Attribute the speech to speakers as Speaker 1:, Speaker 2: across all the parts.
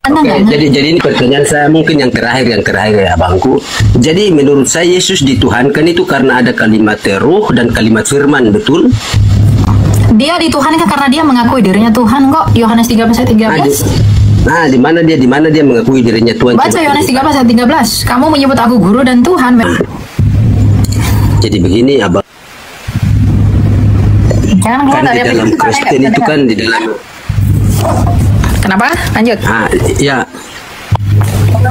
Speaker 1: Anda
Speaker 2: Oke,
Speaker 1: nggak ngerti.
Speaker 2: jadi ini pertanyaan saya mungkin yang terakhir ya abangku. Jadi menurut saya Yesus dituhankan itu karena ada kalimat ruh dan kalimat firman, betul?
Speaker 1: Dia dituhankan karena dia mengakui dirinya Tuhan kok. Yohanes 13 ayat 13.
Speaker 2: Nah, di mana dia mengakui dirinya Tuhan?
Speaker 1: Baca
Speaker 2: Coba.
Speaker 1: Yohanes 13 ayat 13. Kamu menyebut aku guru dan Tuhan.
Speaker 2: Jadi begini, abang.
Speaker 1: Jangan
Speaker 2: Kan di dalam Kristen itu kan di dalam.
Speaker 1: Kenapa? Lanjut.
Speaker 2: Ah, ya.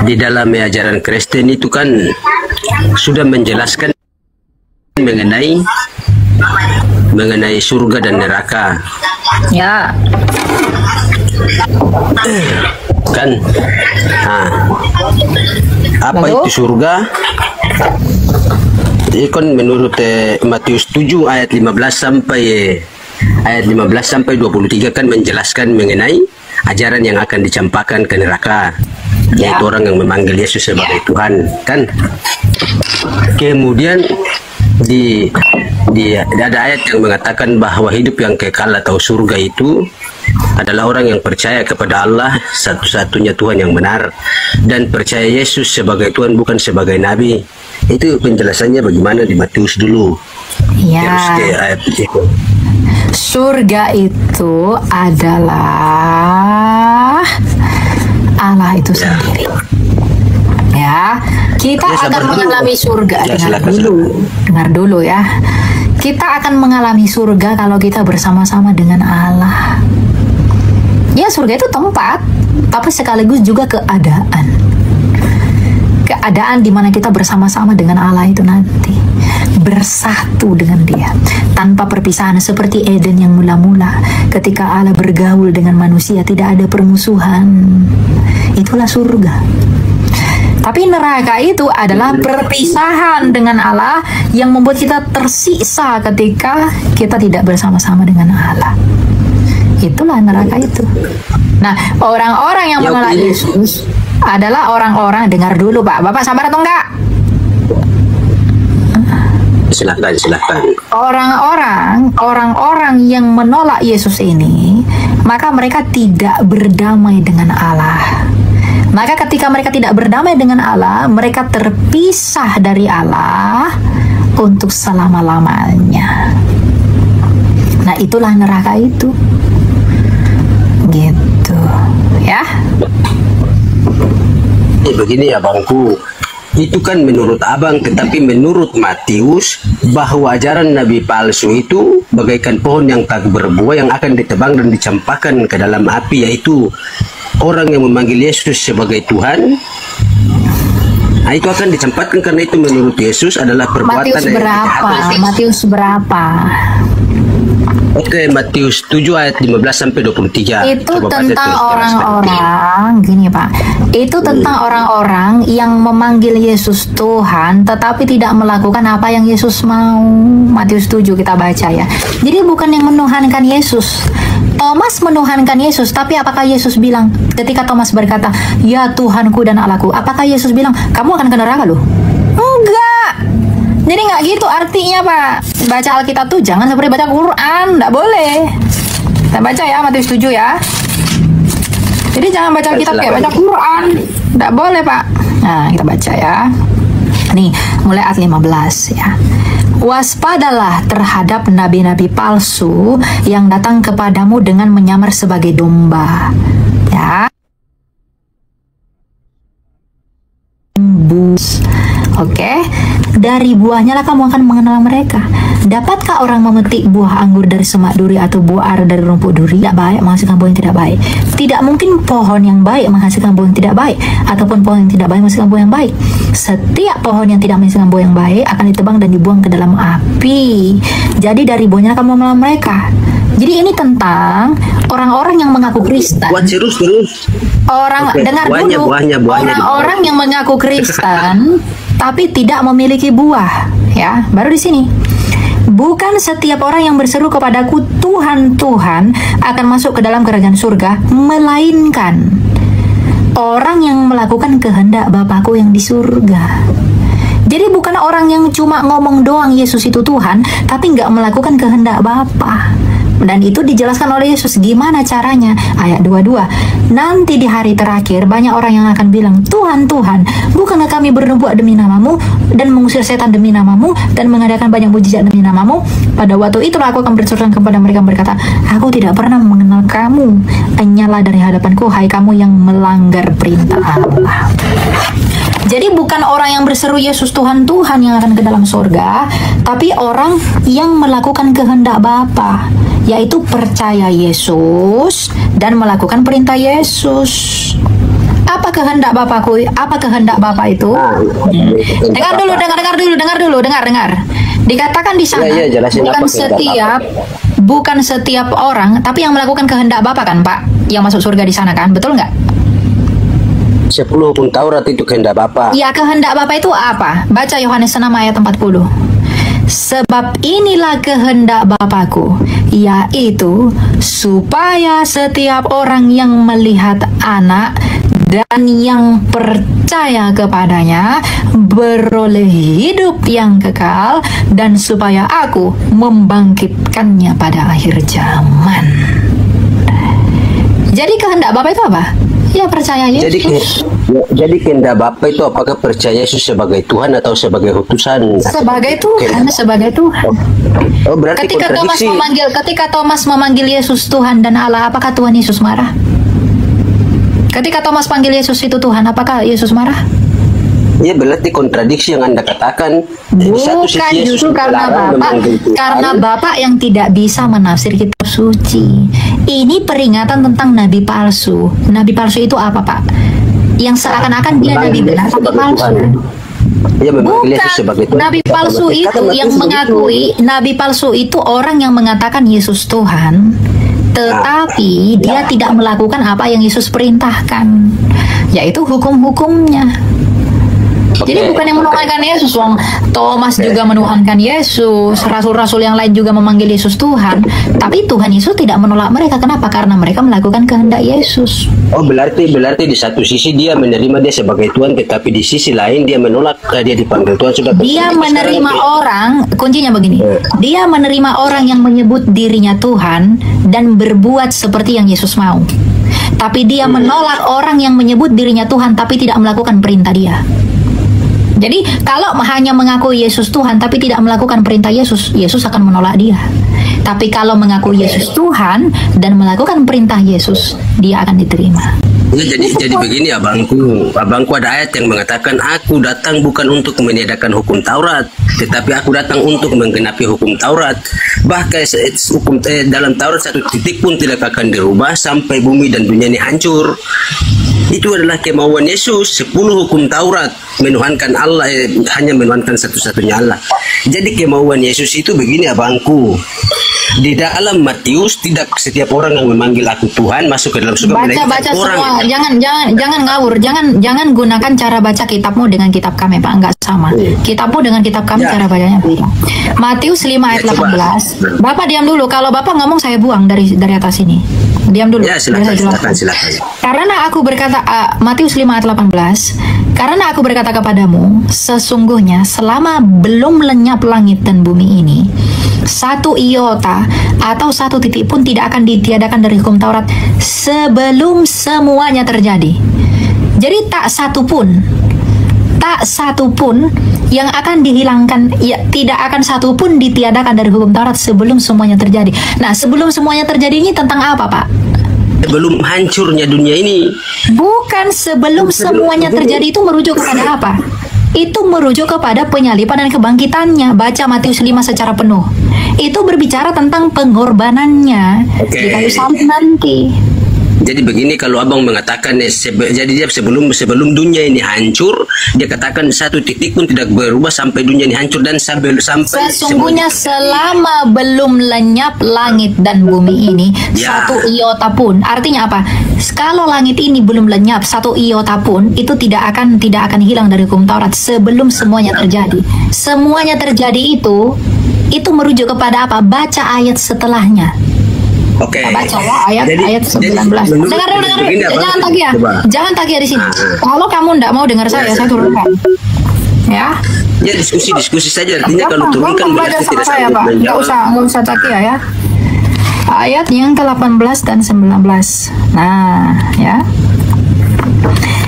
Speaker 2: Di dalam ajaran Kristen itu kan sudah menjelaskan mengenai surga dan neraka.
Speaker 1: Ya.
Speaker 2: Kan? Nah, apa
Speaker 1: Lalu?
Speaker 2: itu surga? Ini kan menurut Matius 7 ayat 15 sampai 23 kan menjelaskan mengenai ajaran yang akan dicampakkan ke neraka, yaitu orang yang memanggil Yesus sebagai Tuhan, kan? Kemudian ada ayat yang mengatakan bahwa hidup yang kekal atau surga itu adalah orang yang percaya kepada Allah satu-satunya Tuhan yang benar dan percaya Yesus sebagai Tuhan bukan sebagai nabi. Itu penjelasannya bagaimana di Matius dulu.
Speaker 1: Ya.
Speaker 2: Harus ke ayat itu.
Speaker 1: Surga itu adalah Allah itu sendiri. Ya, kita
Speaker 2: Ya,
Speaker 1: akan
Speaker 2: sabar dulu.
Speaker 1: mengalami surga.
Speaker 2: Ya,
Speaker 1: Dengar
Speaker 2: silakan,
Speaker 1: dulu, dengar dulu ya. Kita akan mengalami surga kalau kita bersama-sama dengan Allah. Ya, surga itu tempat, tapi sekaligus juga keadaan. Keadaan di mana kita bersama-sama dengan Allah itu nanti bersatu dengan Dia tanpa perpisahan seperti Eden yang mula-mula ketika Allah bergaul dengan manusia tidak ada permusuhan. Itulah surga. Tapi neraka itu adalah perpisahan dengan Allah yang membuat kita tersiksa ketika kita tidak bersama-sama dengan Allah. Itulah neraka itu. Nah, orang-orang yang menolak Yesus adalah orang-orang, dengar dulu Pak. Bapak sabar atau enggak?
Speaker 2: Silakan.
Speaker 1: Orang-orang yang menolak Yesus ini, maka mereka tidak berdamai dengan Allah. Maka ketika mereka tidak berdamai dengan Allah, mereka terpisah dari Allah untuk selama-lamanya. Nah, itulah neraka itu. Gitu, ya.
Speaker 2: Begini ya bangku, itu kan menurut abang, tetapi menurut Matius bahwa ajaran nabi palsu itu bagaikan pohon yang tak berbuah yang akan ditebang dan dicampakkan ke dalam api, yaitu orang yang memanggil Yesus sebagai Tuhan. Nah, itu akan dicampakkan karena itu menurut Yesus adalah perbuatan
Speaker 1: Matius berapa? Matius berapa?
Speaker 2: Oke, Matius 7 ayat 15 sampai 23.
Speaker 1: Itu
Speaker 2: Coba baca
Speaker 1: tentang
Speaker 2: terus,
Speaker 1: orang-orang, gini Pak. Itu tentang orang-orang yang memanggil Yesus Tuhan tetapi tidak melakukan apa yang Yesus mau. Matius 7 kita baca ya. Jadi bukan yang menuhankan Yesus. Thomas menuhankan Yesus, tapi apakah Yesus bilang ketika Thomas berkata, "Ya Tuhanku dan Allahku," apakah Yesus bilang, "Kamu akan ke neraka loh"? Enggak. Jadi nggak gitu artinya Pak. Baca Alkitab tuh jangan seperti baca Quran, nggak boleh. Kita baca ya Matius 7 ya. Jadi jangan baca Alkitab kayak baca Quran, nggak boleh Pak. Nah kita baca ya. Nih mulai ayat 15 ya. Waspadalah terhadap nabi-nabi palsu yang datang kepadamu dengan menyamar sebagai domba. Ya. Oke, dari buahnya lah kamu akan mengenal mereka. Dapatkah orang memetik buah anggur dari semak duri atau buah ara dari rumput duri? Tidak baik menghasilkan buah yang tidak baik. Tidak mungkin pohon yang baik menghasilkan buah yang tidak baik, ataupun pohon yang tidak baik menghasilkan buah yang baik. Setiap pohon yang tidak menghasilkan buah yang baik akan ditebang dan dibuang ke dalam api. Jadi dari buahnya kamu mengenal mereka. Jadi ini tentang orang-orang yang mengaku Kristen.
Speaker 2: Buat terus.
Speaker 1: Orang
Speaker 2: Oke,
Speaker 1: dengar dulu.
Speaker 2: buahnya
Speaker 1: Orang-orang yang mengaku Kristen tapi tidak memiliki buah, ya. Baru di sini. Bukan setiap orang yang berseru kepadaku Tuhan, Tuhan akan masuk ke dalam kerajaan surga, melainkan orang yang melakukan kehendak Bapakku yang di surga. Jadi bukan orang yang cuma ngomong doang Yesus itu Tuhan, tapi nggak melakukan kehendak Bapa. Dan itu dijelaskan oleh Yesus. Gimana caranya? Ayat 22. Nanti di hari terakhir banyak orang yang akan bilang, Tuhan, Tuhan, bukankah kami bernubuat demi namamu dan mengusir setan demi namamu dan mengadakan banyak mujizat demi namamu? Pada waktu itulah aku akan berseru kepada mereka berkata, aku tidak pernah mengenal kamu. Enyalah dari hadapanku, hai kamu yang melanggar perintah Allah. Jadi bukan orang yang berseru Yesus Tuhan Tuhan yang akan ke dalam surga, tapi orang yang melakukan kehendak Bapa, yaitu percaya Yesus dan melakukan perintah Yesus. Apa kehendak Bapakku? Apa kehendak Bapa itu? Dengar dulu. Dikatakan di sana, bukan setiap orang, tapi yang melakukan kehendak Bapa kan, Pak, yang masuk surga di sana kan, betul nggak?
Speaker 2: 10 hukum Taurat itu kehendak Bapa.
Speaker 1: Ya, kehendak Bapa itu apa? Baca Yohanes 6 ayat 40. Sebab inilah kehendak Bapakku, yaitu supaya setiap orang yang melihat Anak dan yang percaya kepadanya beroleh hidup yang kekal, dan supaya aku membangkitkannya pada akhir zaman. Jadi kehendak Bapa itu apa? Ya, percaya Yesus.
Speaker 2: Jadi kehendak Bapa itu apakah percaya Yesus sebagai Tuhan atau sebagai utusan?
Speaker 1: Sebagai Tuhan, sebagai Tuhan.
Speaker 2: Oh, berarti
Speaker 1: ketika Thomas memanggil Yesus Tuhan dan Allah, apakah Tuhan Yesus marah? Ketika Thomas panggil Yesus itu Tuhan, apakah Yesus marah?
Speaker 2: Ya, berarti kontradiksi yang Anda katakan.
Speaker 1: Bukan, justru karena Bapak yang tidak bisa menafsir kitab suci. Ini peringatan tentang nabi palsu. Nabi palsu itu apa, Pak? Yang seakan-akan dia nabi benar, tapi palsu.
Speaker 2: Ya,
Speaker 1: bukan. Nabi palsu itu yang mengakui, nabi palsu itu orang yang mengatakan Yesus Tuhan, tetapi dia tidak melakukan apa yang Yesus perintahkan, yaitu hukum-hukumnya. Jadi bukan yang menuhankan Yesus, wong Thomas juga menuhankan Yesus, rasul-rasul yang lain juga memanggil Yesus Tuhan, tapi Tuhan Yesus tidak menolak mereka. Kenapa? Karena mereka melakukan kehendak Yesus.
Speaker 2: Oh, berarti di satu sisi dia menerima dia sebagai Tuhan, tetapi di sisi lain dia menolak dia dipanggil Tuhan.
Speaker 1: Dia menerima orang, kuncinya begini, dia menerima orang yang menyebut dirinya Tuhan dan berbuat seperti yang Yesus mau. Tapi dia menolak orang yang menyebut dirinya Tuhan tapi tidak melakukan perintah dia. Jadi kalau hanya mengaku Yesus Tuhan tapi tidak melakukan perintah Yesus, Yesus akan menolak dia. Tapi kalau mengaku Yesus Tuhan dan melakukan perintah Yesus, dia akan diterima.
Speaker 2: Ya, jadi begini abangku ada ayat yang mengatakan, aku datang bukan untuk meniadakan hukum Taurat, tetapi aku datang untuk menggenapi hukum Taurat. Bahkan dalam Taurat satu titik pun tidak akan dirubah sampai bumi dan dunia ini hancur. Itu adalah kemauan Yesus. 10 hukum Taurat menuhankan Allah, hanya menuhankan satu-satunya Allah. Jadi kemauan Yesus itu begini abangku. Di dalam Matius, tidak setiap orang yang memanggil aku Tuhan masuk ke dalam surga.
Speaker 1: Baca semua, jangan ngawur, jangan gunakan cara baca kitabmu dengan kitab kami, Pak, enggak sama. Kitabmu dengan kitab kami cara bacanya beda. Matius 5 ayat 18. Bapak diam dulu, kalau Bapak ngomong saya buang dari atas ini. Diam dulu.
Speaker 2: Ya, silakan.
Speaker 1: Karena aku berkata, Matius 5 ayat 18, karena aku berkata kepadamu, sesungguhnya selama belum lenyap langit dan bumi ini, satu iota atau satu titik pun tidak akan ditiadakan dari hukum Taurat sebelum semuanya terjadi. Jadi tak satu pun yang akan dihilangkan, ya, tidak akan satu pun ditiadakan dari hukum Taurat sebelum semuanya terjadi. Nah, sebelum semuanya terjadi ini tentang apa, Pak?
Speaker 2: Sebelum hancurnya dunia ini.
Speaker 1: Bukan, sebelum semuanya terjadi itu merujuk kepada apa? Itu merujuk kepada penyaliban dan kebangkitannya. Baca Matius 5 secara penuh. Itu berbicara tentang pengorbanannya di kayu salib nanti.
Speaker 2: Jadi begini, kalau abang mengatakan jadi dia sebelum dunia ini hancur, dia katakan satu titik pun tidak berubah sampai dunia ini hancur, dan sampai
Speaker 1: sesungguhnya selama belum lenyap langit dan bumi ini, satu iota pun. Artinya apa? Kalau langit ini belum lenyap, satu iota pun itu tidak akan hilang dari hukum Taurat sebelum semuanya terjadi. Semuanya terjadi itu merujuk kepada apa? Baca ayat setelahnya.
Speaker 2: Oke.
Speaker 1: Baca ayat 19. Dengar dulu. Jangan tagih di sini. Kalau kamu tidak mau dengar saya turunkan. Ya.
Speaker 2: Ya, diskusi saja. Artinya kalau turunkan
Speaker 1: berarti tidak saya, Pak. Enggak usah tagih ya. ayat yang ke-18 dan 19. Nah, ya.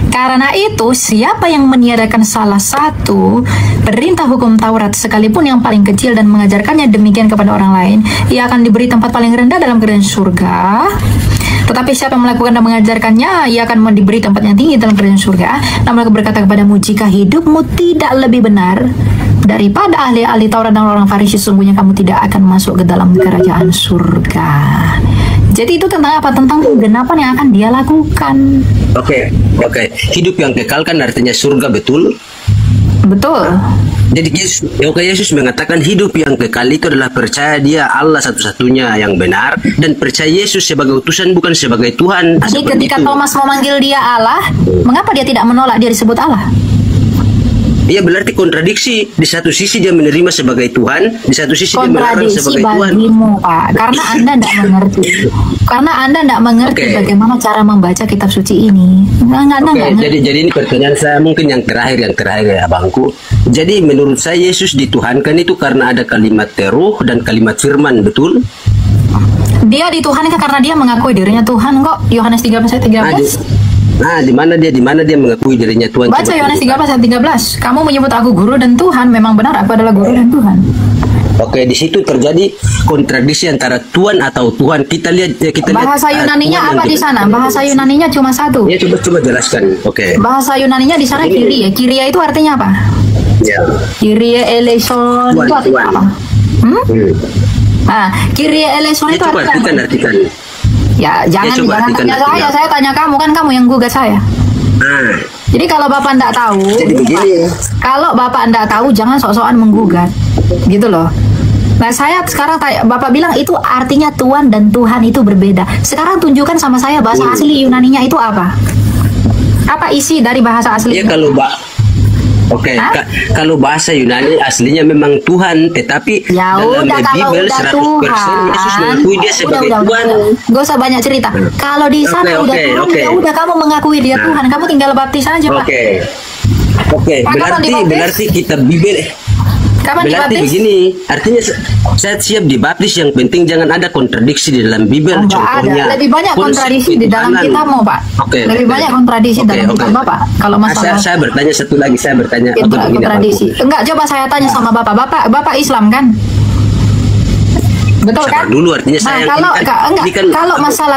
Speaker 1: Karena itu, siapa yang meniadakan salah satu perintah hukum Taurat, sekalipun yang paling kecil, dan mengajarkannya demikian kepada orang lain, ia akan diberi tempat paling rendah dalam kerajaan surga. Tetapi siapa yang melakukan dan mengajarkannya, ia akan diberi tempat yang tinggi dalam kerajaan surga. Namun aku berkata kepadamu, jika hidupmu tidak lebih benar daripada ahli-ahli Taurat dan orang Farisi, sesungguhnya kamu tidak akan masuk ke dalam kerajaan surga. Jadi itu tentang apa? Tentang kegenapan yang akan dia lakukan.
Speaker 2: Oke. Hidup yang kekal kan artinya surga, betul?
Speaker 1: Betul.
Speaker 2: Jadi Yesus mengatakan hidup yang kekal itu adalah percaya dia Allah satu-satunya yang benar, dan percaya Yesus sebagai utusan, bukan sebagai Tuhan.
Speaker 1: Jadi ketika Thomas memanggil dia Allah, mengapa dia tidak menolak dia disebut Allah?
Speaker 2: Dia berarti kontradiksi. Di satu sisi dia menerima sebagai Tuhan, di satu sisi dia melarang sebagai Tuhan.
Speaker 1: Bagimu, Pak, karena Anda tidak mengerti. Karena Anda tidak mengerti bagaimana cara membaca kitab suci ini.
Speaker 2: Jadi ini pertanyaan saya mungkin yang terakhir ya, Abangku. Jadi menurut saya Yesus dituhankan itu karena ada kalimat teruh dan kalimat firman, betul?
Speaker 1: Dia dituhankan karena dia mengakui dirinya Tuhan kok. Yohanes 13:13.
Speaker 2: Nah, di mana dia mengakui dirinya Tuhan?
Speaker 1: Baca Yohanes 13:13. Kamu menyebut aku guru dan Tuhan, memang benar aku adalah guru dan Tuhan.
Speaker 2: Oke, di situ terjadi kontradiksi antara Tuhan atau Tuhan. Kita lihat
Speaker 1: bahasa Yunaninya apa di sana? Bahasa Yunaninya cuma satu.
Speaker 2: Ya, coba jelaskan. Oke.
Speaker 1: Bahasa Yunaninya di sana Kyrie. Kyrie itu artinya apa?
Speaker 2: Ya.
Speaker 1: Kyrie eleison itu artinya apa? Nah, Kyrie eleison itu artinya apa?
Speaker 2: Artikan.
Speaker 1: Ya, jangan tanya saya tanya kamu, kan kamu yang gugat saya. Jadi kalau Bapak enggak tahu, kalau Bapak enggak tahu jangan sok-sokan menggugat. Gitu loh. Nah, saya sekarang Bapak bilang itu artinya Tuhan dan Tuhan itu berbeda. Sekarang tunjukkan sama saya bahasa asli Yunaninya itu apa? Apa isi dari bahasa asli?
Speaker 2: Ya, kalau bahasa Yunani aslinya memang Tuhan, tetapi
Speaker 1: ya
Speaker 2: dalam
Speaker 1: udah,
Speaker 2: Bible 100% Yesus mengakui dia sebagai Tuhan.
Speaker 1: Gak usah banyak cerita. Kalau di sana ya udah kamu mengakui dia Tuhan, kamu tinggal baptis aja, Pak.
Speaker 2: Berarti kita Bible. Berarti begini, artinya saya siap dibaptis, yang penting jangan ada kontradiksi di dalam Bible. Contohnya,
Speaker 1: ada. Lebih banyak kontradiksi di dalam kitabmu, Pak. Lebih banyak kontradiksi dalam kitab Bapak. Kalau masalah
Speaker 2: saya bertanya satu lagi,
Speaker 1: itu kontradiksi. Enggak, coba saya tanya sama Bapak. Bapak Islam kan? Betul kan?
Speaker 2: Dulu artinya saya
Speaker 1: kalau masalah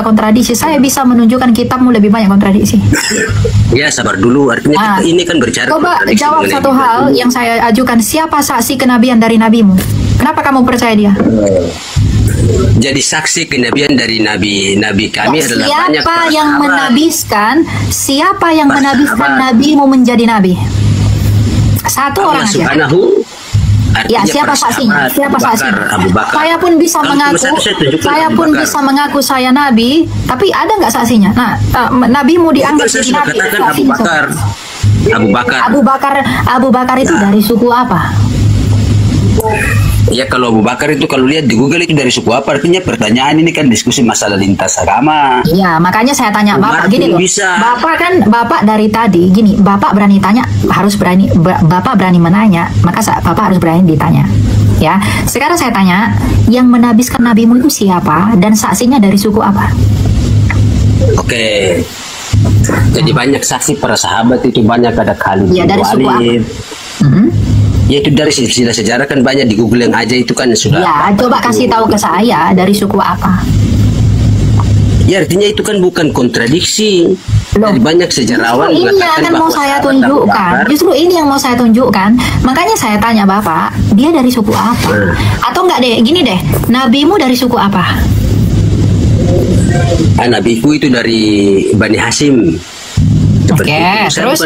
Speaker 1: kontradiksi, saya bisa menunjukkan kitabmu lebih banyak kontradiksi.
Speaker 2: Ya, sabar dulu, artinya ini kan berbicara.
Speaker 1: Coba jawab satu hal yang saya ajukan, siapa saksi kenabian dari nabimu? Kenapa kamu percaya dia?
Speaker 2: Jadi saksi kenabian dari nabi kami adalah banyak.
Speaker 1: Siapa yang menabiskan nabimu menjadi nabi? Satu orang aja. Ya, siapa saksinya? Saya pun bisa mengaku saya nabi, tapi ada nggak saksinya? Nah, nabimu dianggap jadi nabi. Abu Bakar itu dari suku apa?
Speaker 2: Ya, kalau Abu Bakar itu kalau lihat di Google itu dari suku apa? Artinya pertanyaan ini kan diskusi masalah lintas agama.
Speaker 1: Iya, makanya saya tanya Bapak gini loh. Bapak dari tadi gini, Bapak berani tanya, Bapak berani menanya, maka Bapak harus berani ditanya. Ya, sekarang saya tanya, yang menabiskan nabimu itu siapa dan saksinya dari suku apa?
Speaker 2: Oke. Jadi banyak saksi para sahabat itu, banyak ada Khalid.
Speaker 1: Ya, dari suku apa?
Speaker 2: Ya, itu dari sejarah kan banyak, di Google yang aja itu kan sudah.
Speaker 1: Ya, coba kasih tahu ke saya dari suku apa.
Speaker 2: Ya, artinya itu kan bukan kontradiksi. Dari banyak sejarawan
Speaker 1: ini yang mau saya tunjukkan. Justru ini yang mau saya tunjukkan. Makanya saya tanya Bapak, dia dari suku apa? Atau enggak deh, gini deh, nabimu dari suku apa?
Speaker 2: Nabiku itu dari Bani Hashim.
Speaker 1: Oke, terus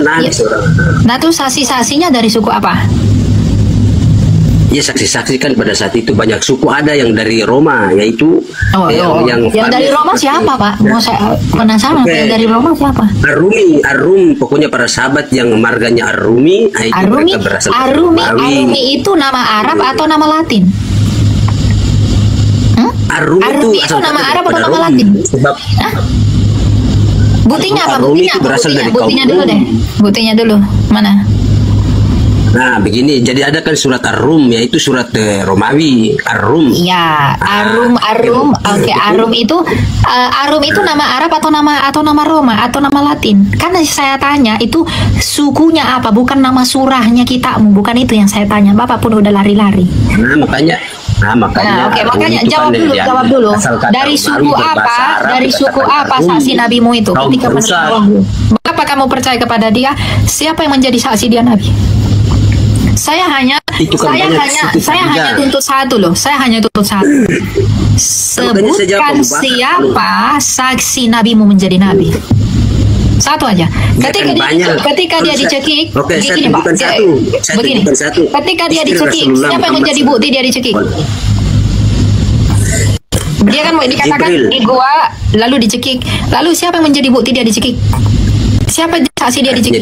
Speaker 1: nah tuh saksi-saksinya dari suku apa?
Speaker 2: Ya, saksi-saksi kan pada saat itu banyak suku, ada yang dari Roma, yaitu
Speaker 1: yang dari Roma siapa, Pak? Mau saya penasaran, yang dari Roma siapa?
Speaker 2: Arum, pokoknya para sahabat yang marganya Arumi.
Speaker 1: Arumi itu nama Arab atau nama Latin?
Speaker 2: Arumi itu
Speaker 1: nama Arab atau nama Latin? Buktinya apa? Buktinya dulu deh. Buktinya dulu. Mana?
Speaker 2: Nah, begini, jadi ada kan surat Ar-Rum, yaitu surat Romawi, Ar-Rum.
Speaker 1: Iya, Arum. Oke, Arum itu nama Arab atau nama Roma atau nama Latin? Karena saya tanya itu sukunya apa, bukan nama surahnya kitabmu, bukan itu yang saya tanya. Bapak pun udah lari-lari.
Speaker 2: Nah, makanya
Speaker 1: oke, makanya
Speaker 2: itu
Speaker 1: jawab dulu. Dari suku apa saksi nabimu itu ketika menerima? Apa kamu percaya kepada dia? Siapa yang menjadi saksi dia nabi? Saya hanya tuntut satu loh. Saya hanya tuntut satu. Sebutkan siapa saksi nabimu menjadi nabi. Satu aja. Ketika dia dicekik, begini. Ketika dia dicekik, siapa yang menjadi bukti dia dicekik? Dia kan dikatakan di gua, lalu dicekik. Lalu siapa yang menjadi bukti dia dicekik? Siapa saksi dia dicekik?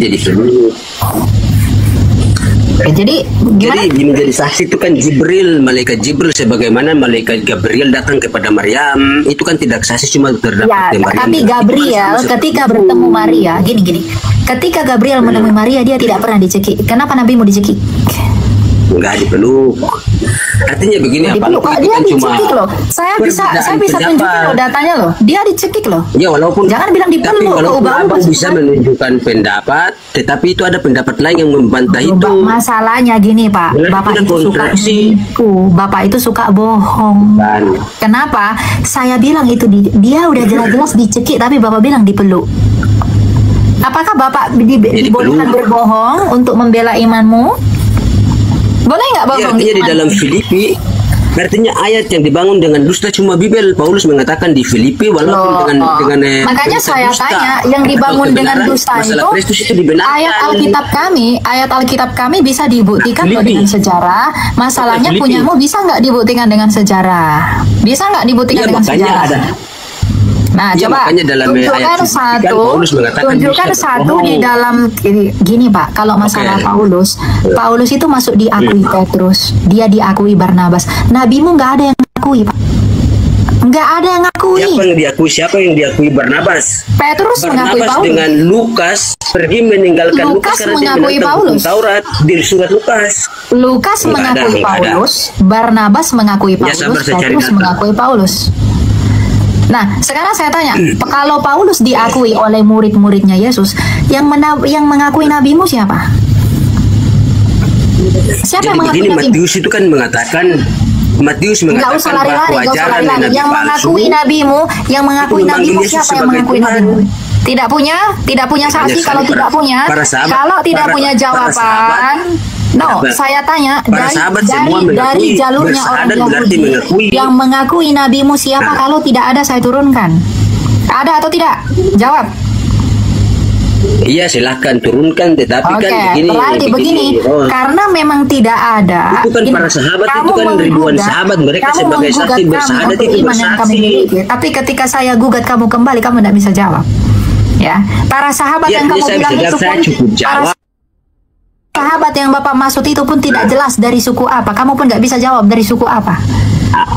Speaker 1: Jadi gimana?
Speaker 2: Jadi menjadi saksi itu kan Jibril, malaikat Jibril, sebagaimana malaikat Gabriel datang kepada Maryam, itu kan tidak saksi, cuma terdapat
Speaker 1: ya, tapi Gabriel ketika bertemu Maria, gini. Ketika Gabriel menemui Maria, dia tidak pernah dicekik. Kenapa nabimu dicekik?
Speaker 2: Enggak dipeluk. Artinya begini, apa?
Speaker 1: Dia dicekik loh. Saya bisa tunjukin loh datanya loh. Dia dicekik loh.
Speaker 2: Ya, walaupun
Speaker 1: jangan bilang dipeluk.
Speaker 2: Walaupun abang bisa menunjukkan pendapat, tetapi itu ada pendapat lain yang membantah itu.
Speaker 1: Masalahnya gini Pak, Bapak itu suka bohong. Kenapa? Saya bilang itu dia udah jelas-jelas dicekik, tapi Bapak bilang dipeluk. Apakah Bapak dibolehkan berbohong untuk membela imanmu? Boleh nggak bohong?
Speaker 2: Ya, artinya di dalam Filipi, artinya ayat yang dibangun dengan dusta cuma Bibel. Paulus mengatakan di Filipi walaupun dengan
Speaker 1: makanya saya tanya, yang dibangun dengan dusta itu ayat Alkitab kami bisa dibuktikan dengan sejarah. Masalahnya punyamu bisa nggak dibuktikan dengan sejarah? Bisa nggak dibuktikan dengan sejarah? Nah, coba tunjukkan satu di dalam gini Pak. Kalau masalah Paulus itu masuk diakui Petrus, dia diakui Barnabas. Nabimu nggak ada yang ngakui Pak. Nggak ada yang ngakui.
Speaker 2: Siapa yang diakui Barnabas?
Speaker 1: Petrus mengakui Paulus.
Speaker 2: Dengan Lukas pergi meninggalkan
Speaker 1: Lukas mengakui Paulus.
Speaker 2: Taurat di surat
Speaker 1: Lukas mengakui Paulus, Barnabas mengakui Paulus, Petrus mengakui Paulus. Nah, sekarang saya tanya, kalau Paulus diakui oleh murid-muridnya Yesus, yang mengakui nabimu siapa? Siapa yang mengakui nabimu?
Speaker 2: Matius itu kan mengatakan,
Speaker 1: nggak usah lari-lari. Yang mengakui nabimu, siapa yang mengakui nabimu? Tidak punya saksi. Kalau tidak punya jawaban. Saya tanya dari jalurnya orang Yahudi yang mengakui nabimu siapa. Kalau tidak ada, saya turunkan. Ada atau tidak? Jawab.
Speaker 2: Iya, silahkan turunkan, tetapi kan begini.
Speaker 1: Karena memang tidak ada.
Speaker 2: Itu kan para sahabat, itu kan ribuan sahabat, mereka sebagai saksi bersahadat itu bersaksi.
Speaker 1: Tapi ketika saya gugat kamu kembali, kamu tidak bisa jawab. Ya, para sahabat yang kamu bilang itu pun sahabat yang Bapak maksud itu pun tidak jelas dari suku apa. Kamu pun nggak bisa jawab dari suku apa.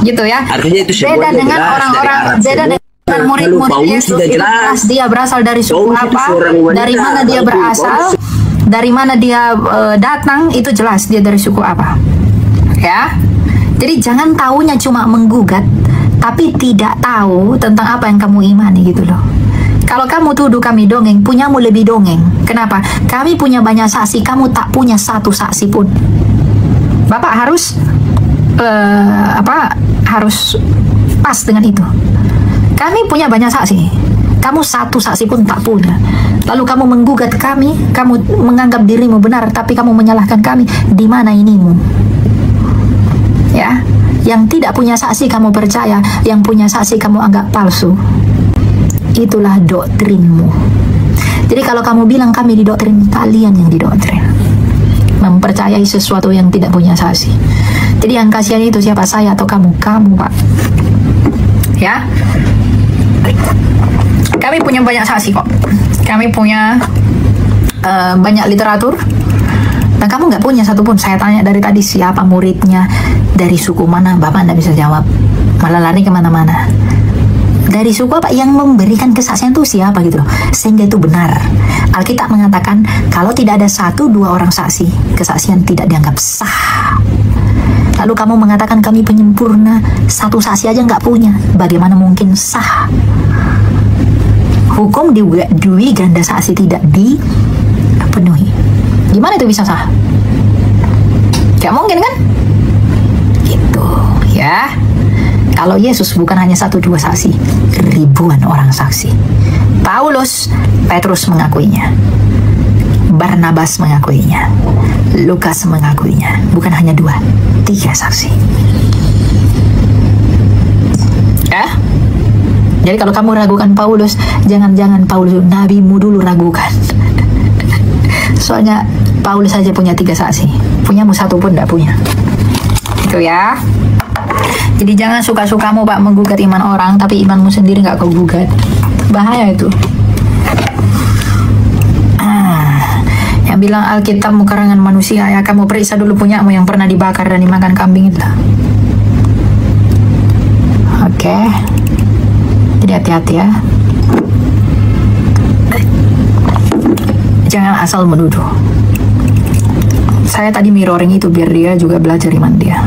Speaker 1: Gitu ya.
Speaker 2: Artinya itu
Speaker 1: beda dengan orang-orang, beda dengan murid-murid Yesus. Jelas dia berasal dari suku apa, dari mana dia berasal, dari mana dia datang, itu jelas dia dari suku apa. Ya. Jadi jangan taunya cuma menggugat, tapi tidak tahu tentang apa yang kamu imani gitu loh. Kalau kamu tuduh kami dongeng, punyamu lebih dongeng. Kenapa? Kami punya banyak saksi, kamu tak punya satu saksi pun. Bapak harus harus pas dengan itu. Kami punya banyak saksi, kamu satu saksi pun tak punya. Lalu kamu menggugat kami, kamu menganggap dirimu benar, tapi kamu menyalahkan kami. Di mana inimu? Ya, yang tidak punya saksi kamu percaya, yang punya saksi kamu anggap palsu. Itulah doktrinmu. Jadi kalau kamu bilang kami didoktrin, kalian yang didoktrin, mempercayai sesuatu yang tidak punya saksi. Jadi yang kasihan itu siapa? Saya atau kamu? Kamu Pak. Ya. Kami punya banyak saksi kok. Kami punya banyak literatur. Dan kamu nggak punya satupun. Saya tanya dari tadi siapa muridnya, dari suku mana, Bapak nggak bisa jawab. Malah lari kemana-mana. dari suku apa yang memberikan kesaksian itu siapa gitu loh, sehingga itu benar. Alkitab mengatakan kalau tidak ada 1-2 orang saksi, kesaksian tidak dianggap sah. Lalu kamu mengatakan kami penyempurna, 1 saksi aja nggak punya, bagaimana mungkin sah? Hukum dui ganda saksi tidak dipenuhi, gimana itu bisa sah? Gak mungkin kan? Gitu ya. Kalau Yesus bukan hanya 1-2 saksi, ribuan orang saksi. Paulus, Petrus mengakuinya, Barnabas mengakuinya, Lukas mengakuinya. Bukan hanya 2-3 saksi. Ya? Jadi kalau kamu ragukan Paulus, jangan-jangan Paulus nabimu dulu ragukan. Soalnya Paulus saja punya 3 saksi, punyamu 1 pun tidak punya. Itu ya. Jadi jangan suka-sukamu Pak menggugat iman orang, tapi imanmu sendiri nggak kau gugat. Bahaya itu. Yang bilang Alkitab karangan manusia, ya kamu periksa dulu punyamu yang pernah dibakar dan dimakan kambing itu. Oke. Jadi hati-hati ya. Jangan asal menuduh. Saya tadi mirroring itu biar dia juga belajar iman dia.